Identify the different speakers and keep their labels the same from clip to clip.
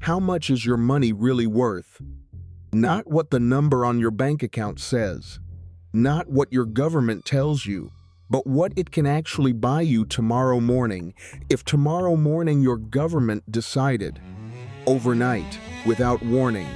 Speaker 1: How much is your money really worth? Not what the number on your bank account says, not what your government tells you, but what it can actually buy you tomorrow morning if tomorrow morning your government decided, overnight, without warning,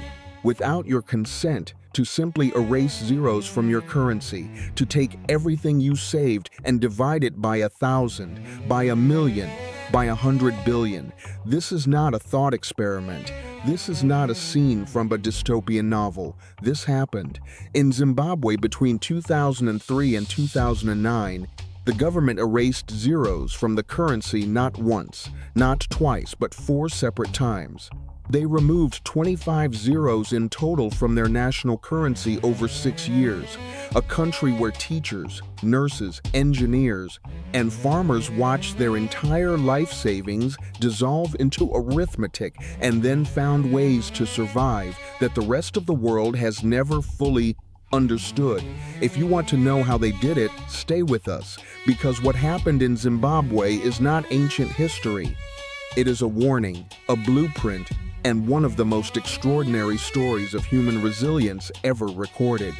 Speaker 1: without your consent, to simply erase zeros from your currency, to take everything you saved and divide it by 1,000, by 1,000,000, by 100 billion. This is not a thought experiment. This is not a scene from a dystopian novel. This happened. In Zimbabwe between 2003 and 2009, the government erased zeros from the currency not once, not twice, but 4 separate times. They removed 25 zeros in total from their national currency over 6 years, a country where teachers, nurses, engineers, and farmers watched their entire life savings dissolve into arithmetic and then found ways to survive that the rest of the world has never fully understood. If you want to know how they did it, stay with us, because what happened in Zimbabwe is not ancient history. It is a warning, a blueprint, and one of the most extraordinary stories of human resilience ever recorded.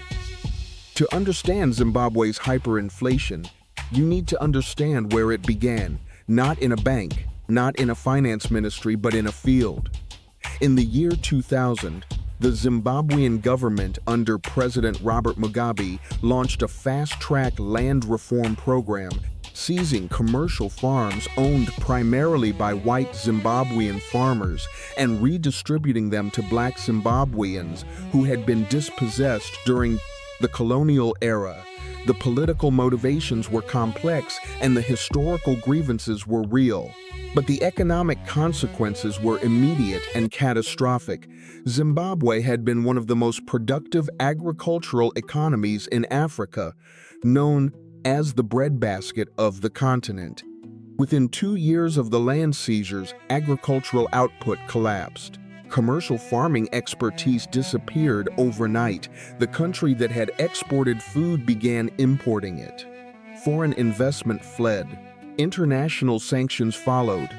Speaker 1: To understand Zimbabwe's hyperinflation, you need to understand where it began, not in a bank, not in a finance ministry, but in a field. In the year 2000, the Zimbabwean government under President Robert Mugabe launched a fast-track land reform program, seizing commercial farms owned primarily by white Zimbabwean farmers and redistributing them to black Zimbabweans who had been dispossessed during the colonial era. The political motivations were complex and the historical grievances were real. But the economic consequences were immediate and catastrophic. Zimbabwe had been one of the most productive agricultural economies in Africa, known as the breadbasket of the continent. Within 2 years of the land seizures, agricultural output collapsed. Commercial farming expertise disappeared overnight. The country that had exported food began importing it. Foreign investment fled. International sanctions followed.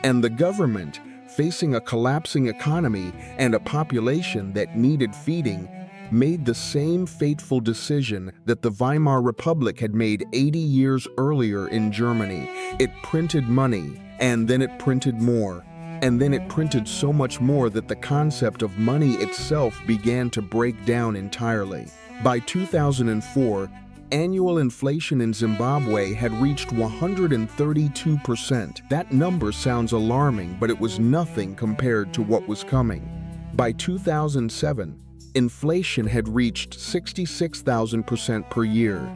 Speaker 1: And the government, facing a collapsing economy and a population that needed feeding, made the same fateful decision that the Weimar Republic had made 80 years earlier in Germany. It printed money, and then it printed more. And then it printed so much more that the concept of money itself began to break down entirely. By 2004, annual inflation in Zimbabwe had reached 132%. That number sounds alarming, but it was nothing compared to what was coming. By 2007, inflation had reached 66,000% per year.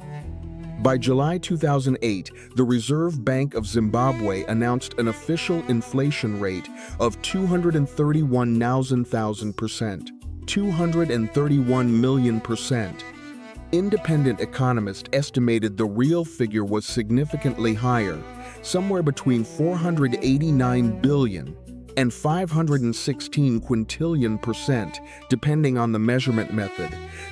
Speaker 1: By July 2008, the Reserve Bank of Zimbabwe announced an official inflation rate of 231,000%, 231 million%. Independent economists estimated the real figure was significantly higher, somewhere between 489 billion and 516 quintillion%, depending on the measurement method.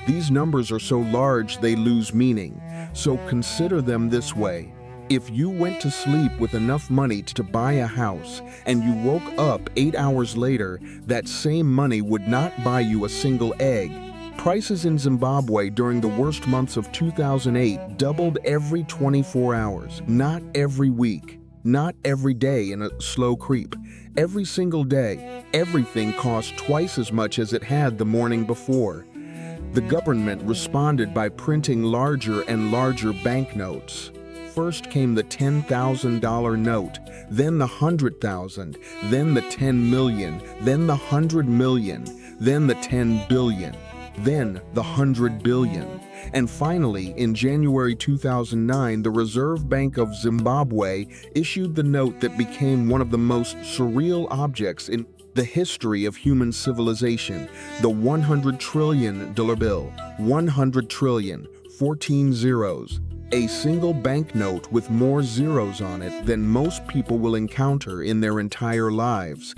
Speaker 1: These numbers are so large they lose meaning, so consider them this way. If you went to sleep with enough money to buy a house and you woke up 8 hours later, that same money would not buy you a single egg. Prices in Zimbabwe during the worst months of 2008 doubled every 24 hours, not every week. Not every day in a slow creep. Every single day, everything cost twice as much as it had the morning before. The government responded by printing larger and larger banknotes. First came the $10,000 note, then the 100,000, then the 10 million, then the 100 million, then the 10 billion, then the 100 billion. And finally, in January 2009, the Reserve Bank of Zimbabwe issued the note that became one of the most surreal objects in the history of human civilization, the $100 trillion bill. 100 trillion, 14 zeros. A single banknote with more zeros on it than most people will encounter in their entire lives.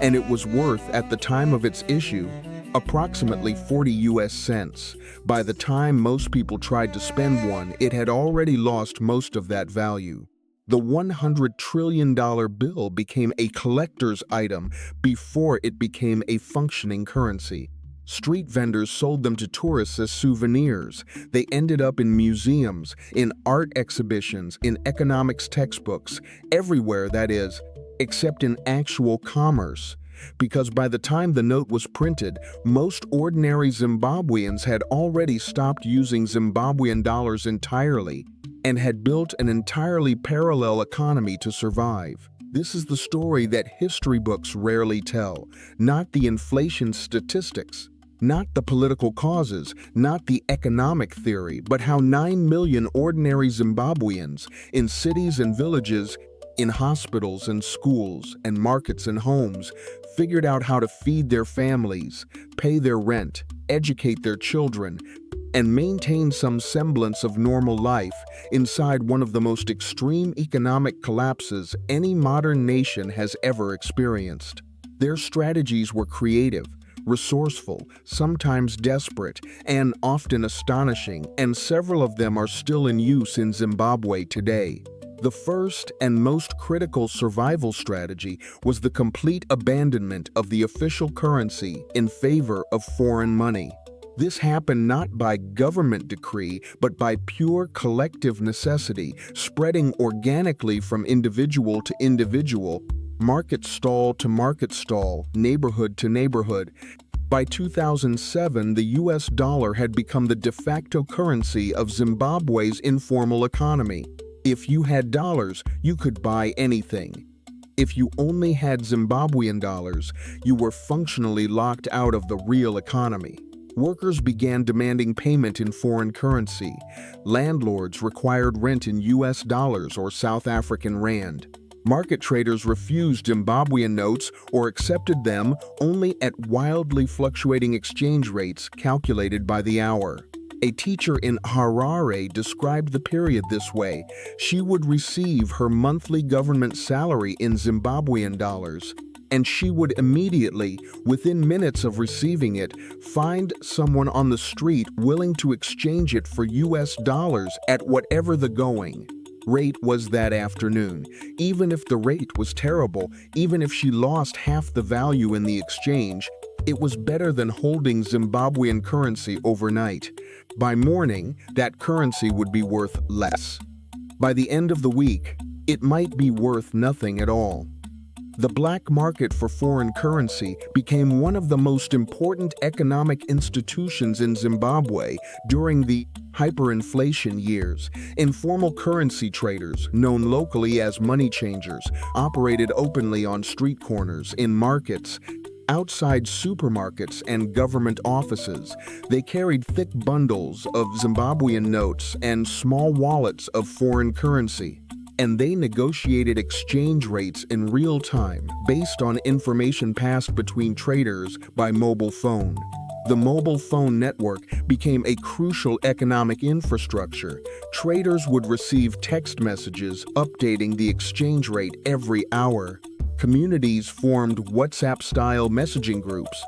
Speaker 1: And it was worth, at the time of its issue, approximately 40 US cents. By the time most people tried to spend one, it had already lost most of that value. The $100 trillion bill became a collector's item before it became a functioning currency. Street vendors sold them to tourists as souvenirs. They ended up in museums, in art exhibitions, in economics textbooks, everywhere, that is, except in actual commerce. Because by the time the note was printed, most ordinary Zimbabweans had already stopped using Zimbabwean dollars entirely and had built an entirely parallel economy to survive. This is the story that history books rarely tell, not the inflation statistics, not the political causes, not the economic theory, but how 9 million ordinary Zimbabweans in cities and villages, in hospitals and schools and markets and homes, figured out how to feed their families, pay their rent, educate their children, and maintain some semblance of normal life inside one of the most extreme economic collapses any modern nation has ever experienced. Their strategies were creative, resourceful, sometimes desperate, and often astonishing, and several of them are still in use in Zimbabwe today. The first and most critical survival strategy was the complete abandonment of the official currency in favor of foreign money. This happened not by government decree, but by pure collective necessity, spreading organically from individual to individual, market stall to market stall, neighborhood to neighborhood. By 2007, the US dollar had become the de facto currency of Zimbabwe's informal economy. If you had dollars, you could buy anything. If you only had Zimbabwean dollars, you were functionally locked out of the real economy. Workers began demanding payment in foreign currency. Landlords required rent in US dollars or South African rand. Market traders refused Zimbabwean notes or accepted them only at wildly fluctuating exchange rates calculated by the hour. A teacher in Harare described the period this way. She would receive her monthly government salary in Zimbabwean dollars, and she would immediately, within minutes of receiving it, find someone on the street willing to exchange it for US dollars at whatever the going rate was that afternoon. Even if the rate was terrible, even if she lost half the value in the exchange, it was better than holding Zimbabwean currency overnight. By morning, that currency would be worth less. By the end of the week, it might be worth nothing at all. The black market for foreign currency became one of the most important economic institutions in Zimbabwe during the hyperinflation years. Informal currency traders, known locally as money changers, operated openly on street corners, in markets, outside supermarkets and government offices. They carried thick bundles of Zimbabwean notes and small wallets of foreign currency, and they negotiated exchange rates in real time based on information passed between traders by mobile phone. The mobile phone network became a crucial economic infrastructure. Traders would receive text messages updating the exchange rate every hour. Communities formed WhatsApp-style messaging groups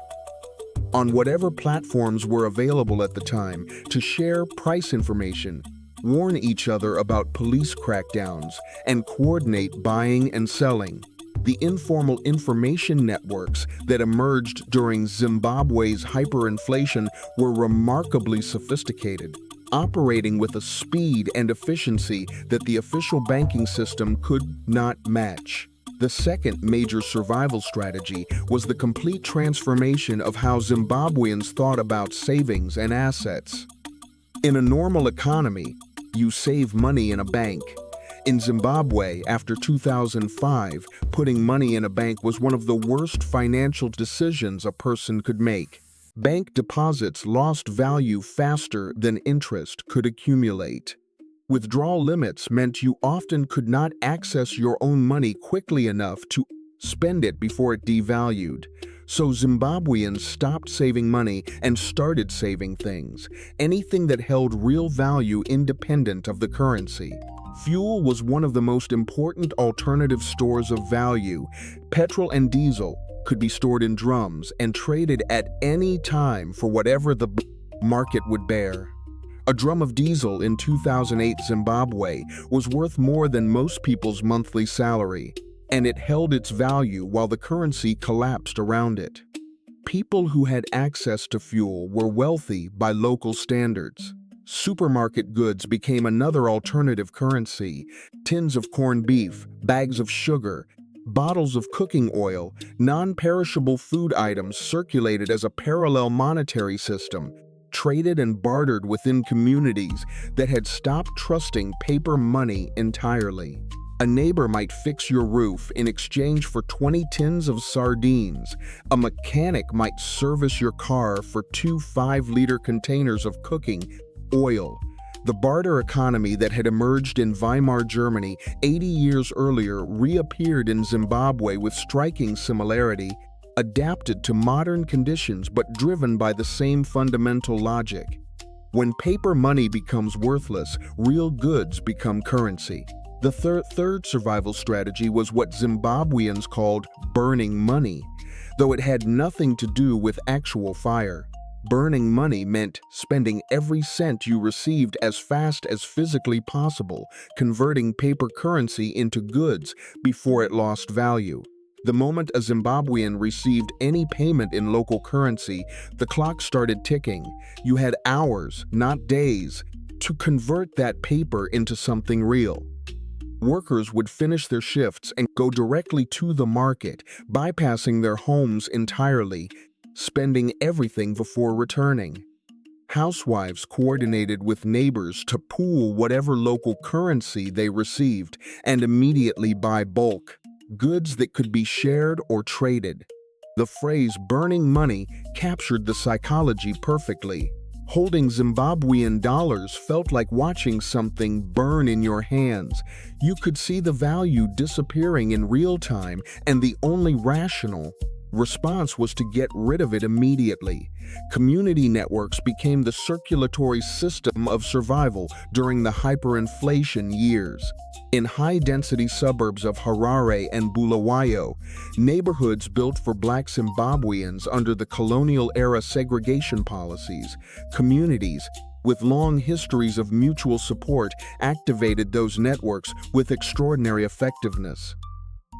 Speaker 1: on whatever platforms were available at the time to share price information, warn each other about police crackdowns, and coordinate buying and selling. The informal information networks that emerged during Zimbabwe's hyperinflation were remarkably sophisticated, operating with a speed and efficiency that the official banking system could not match. The second major survival strategy was the complete transformation of how Zimbabweans thought about savings and assets. In a normal economy, you save money in a bank. In Zimbabwe, after 2005, putting money in a bank was one of the worst financial decisions a person could make. Bank deposits lost value faster than interest could accumulate. Withdrawal limits meant you often could not access your own money quickly enough to spend it before it devalued. So Zimbabweans stopped saving money and started saving things, anything that held real value independent of the currency. Fuel was one of the most important alternative stores of value. Petrol and diesel could be stored in drums and traded at any time for whatever the market would bear. A drum of diesel in 2008 Zimbabwe was worth more than most people's monthly salary, and it held its value while the currency collapsed around it. People who had access to fuel were wealthy by local standards. Supermarket goods became another alternative currency. Tins of corned beef, bags of sugar, bottles of cooking oil, non-perishable food items circulated as a parallel monetary system, traded and bartered within communities that had stopped trusting paper money entirely. A neighbor might fix your roof in exchange for 20 tins of sardines. A mechanic might service your car for 2 5-liter containers of cooking oil. The barter economy that had emerged in Weimar Germany 80 years earlier reappeared in Zimbabwe with striking similarity, adapted to modern conditions but driven by the same fundamental logic. When paper money becomes worthless, real goods become currency. The third survival strategy was what Zimbabweans called burning money, though it had nothing to do with actual fire. Burning money meant spending every cent you received as fast as physically possible, converting paper currency into goods before it lost value. The moment a Zimbabwean received any payment in local currency, the clock started ticking. You had hours, not days, to convert that paper into something real. Workers would finish their shifts and go directly to the market, bypassing their homes entirely, spending everything before returning. Housewives coordinated with neighbors to pool whatever local currency they received and immediately buy bulk, goods that could be shared or traded. The phrase burning money captured the psychology perfectly. Holding Zimbabwean dollars felt like watching something burn in your hands. You could see the value disappearing in real time, and the only rational response was to get rid of it immediately. Community networks became the circulatory system of survival during the hyperinflation years. In high-density suburbs of Harare and Bulawayo, neighborhoods built for Black Zimbabweans under the colonial-era segregation policies, communities with long histories of mutual support activated those networks with extraordinary effectiveness.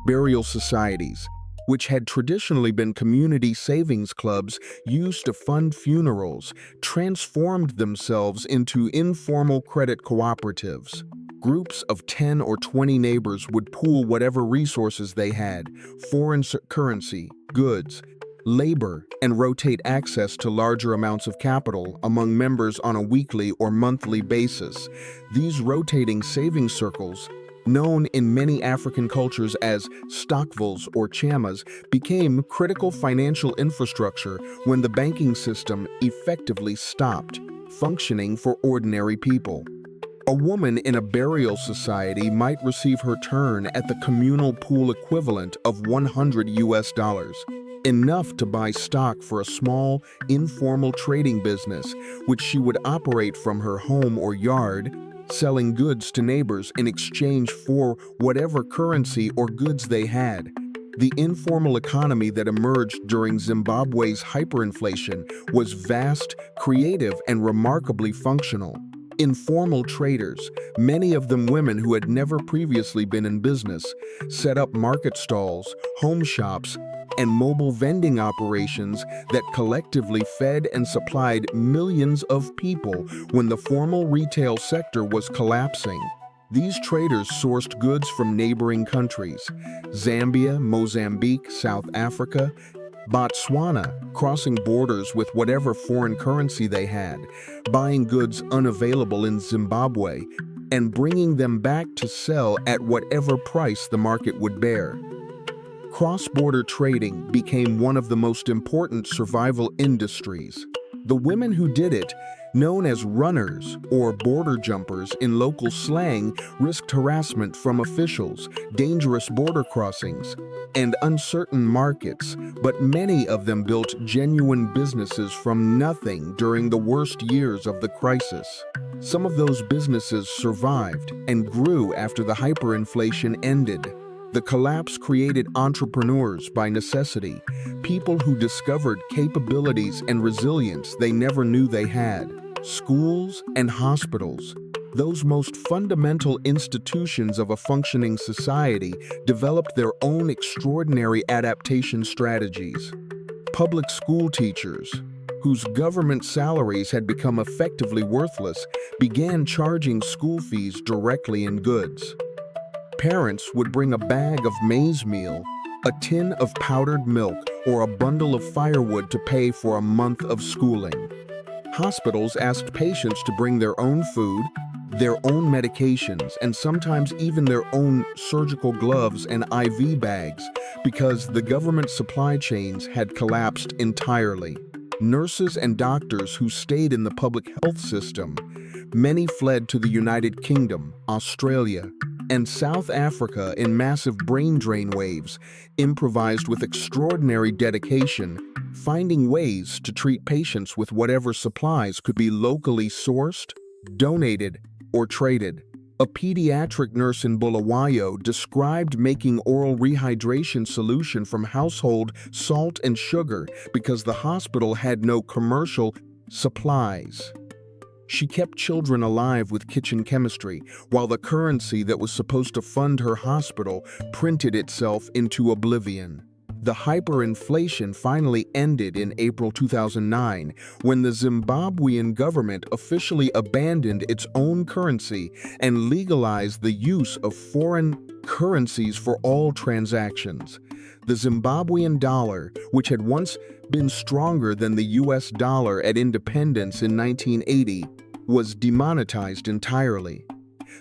Speaker 1: Burial societies, which had traditionally been community savings clubs used to fund funerals, transformed themselves into informal credit cooperatives. Groups of 10 or 20 neighbors would pool whatever resources they had, foreign currency, goods, labor, and rotate access to larger amounts of capital among members on a weekly or monthly basis. These rotating savings circles, known in many African cultures as stokvels or chamas, became critical financial infrastructure when the banking system effectively stopped functioning for ordinary people. A woman in a burial society might receive her turn at the communal pool equivalent of $100, enough to buy stock for a small, informal trading business, which she would operate from her home or yard, selling goods to neighbors in exchange for whatever currency or goods they had. The informal economy that emerged during Zimbabwe's hyperinflation was vast, creative, and remarkably functional. Informal traders, many of them women who had never previously been in business, set up market stalls, home shops, and mobile vending operations that collectively fed and supplied millions of people when the formal retail sector was collapsing. These traders sourced goods from neighboring countries: Zambia, Mozambique, South Africa, Botswana, crossing borders with whatever foreign currency they had, buying goods unavailable in Zimbabwe, and bringing them back to sell at whatever price the market would bear. Cross-border trading became one of the most important survival industries. The women who did it, known as runners or border jumpers in local slang, risked harassment from officials, dangerous border crossings, and uncertain markets, but many of them built genuine businesses from nothing during the worst years of the crisis. Some of those businesses survived and grew after the hyperinflation ended. The collapse created entrepreneurs by necessity, people who discovered capabilities and resilience they never knew they had. schools, and hospitals, those most fundamental institutions of a functioning society, developed their own extraordinary adaptation strategies. Public school teachers, whose government salaries had become effectively worthless, began charging school fees directly in goods. Parents would bring a bag of maize meal, a tin of powdered milk, or a bundle of firewood to pay for a month of schooling. Hospitals asked patients to bring their own food, their own medications, and sometimes even their own surgical gloves and IV bags, because the government supply chains had collapsed entirely. Nurses and doctors who stayed in the public health system, many fled to the United Kingdom, Australia, and South Africa in massive brain drain waves, improvised with extraordinary dedication, finding ways to treat patients with whatever supplies could be locally sourced, donated, or traded. A pediatric nurse in Bulawayo described making oral rehydration solution from household salt and sugar because the hospital had no commercial supplies. She kept children alive with kitchen chemistry, while the currency that was supposed to fund her hospital printed itself into oblivion. The hyperinflation finally ended in April 2009, when the Zimbabwean government officially abandoned its own currency and legalized the use of foreign currencies for all transactions. The Zimbabwean dollar, which had once been stronger than the US dollar at independence in 1980, was demonetized entirely.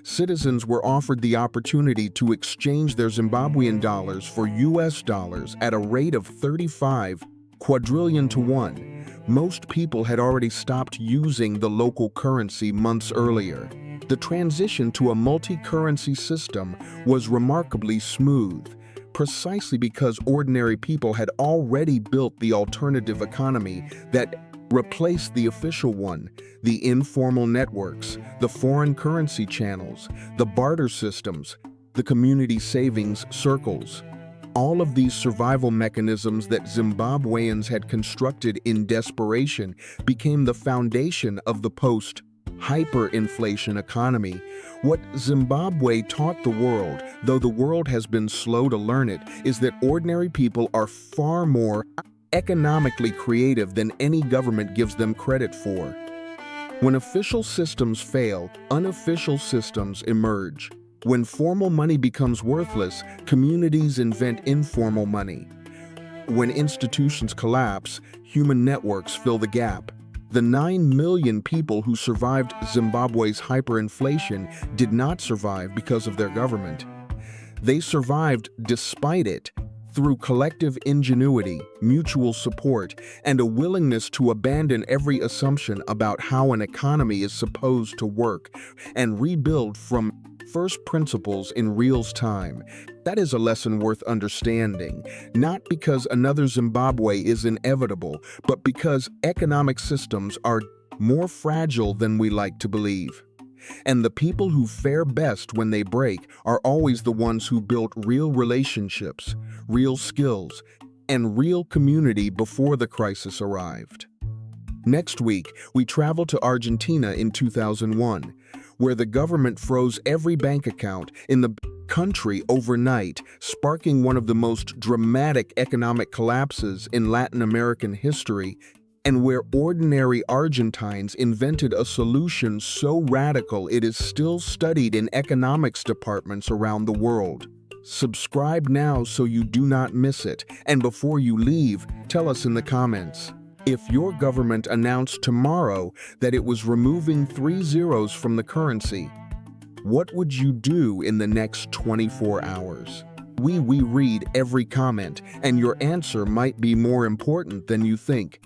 Speaker 1: Citizens were offered the opportunity to exchange their Zimbabwean dollars for US dollars at a rate of 35 quadrillion to 1. Most people had already stopped using the local currency months earlier. The transition to a multi-currency system was remarkably smooth, precisely because ordinary people had already built the alternative economy that replaced the official one, the informal networks, the foreign currency channels, the barter systems, the community savings circles. All of these survival mechanisms that Zimbabweans had constructed in desperation became the foundation of the post-hyperinflation economy. What Zimbabwe taught the world, though the world has been slow to learn it, is that ordinary people are far more economically creative than any government gives them credit for. When official systems fail, unofficial systems emerge. When formal money becomes worthless, communities invent informal money. When institutions collapse, human networks fill the gap. The 9 million people who survived Zimbabwe's hyperinflation did not survive because of their government. They survived despite it, through collective ingenuity, mutual support, and a willingness to abandon every assumption about how an economy is supposed to work and rebuild from first principles in real time. That is a lesson worth understanding, not because another Zimbabwe is inevitable, but because economic systems are more fragile than we like to believe. And the people who fare best when they break are always the ones who built real relationships, real skills, and real community before the crisis arrived. Next week, we travel to Argentina in 2001, where the government froze every bank account in the country overnight, sparking one of the most dramatic economic collapses in Latin American history, and where ordinary Argentines invented a solution so radical it is still studied in economics departments around the world. Subscribe now so you do not miss it, and before you leave, tell us in the comments. If your government announced tomorrow that it was removing 3 zeros from the currency, what would you do in the next 24 hours? We read every comment, and your answer might be more important than you think.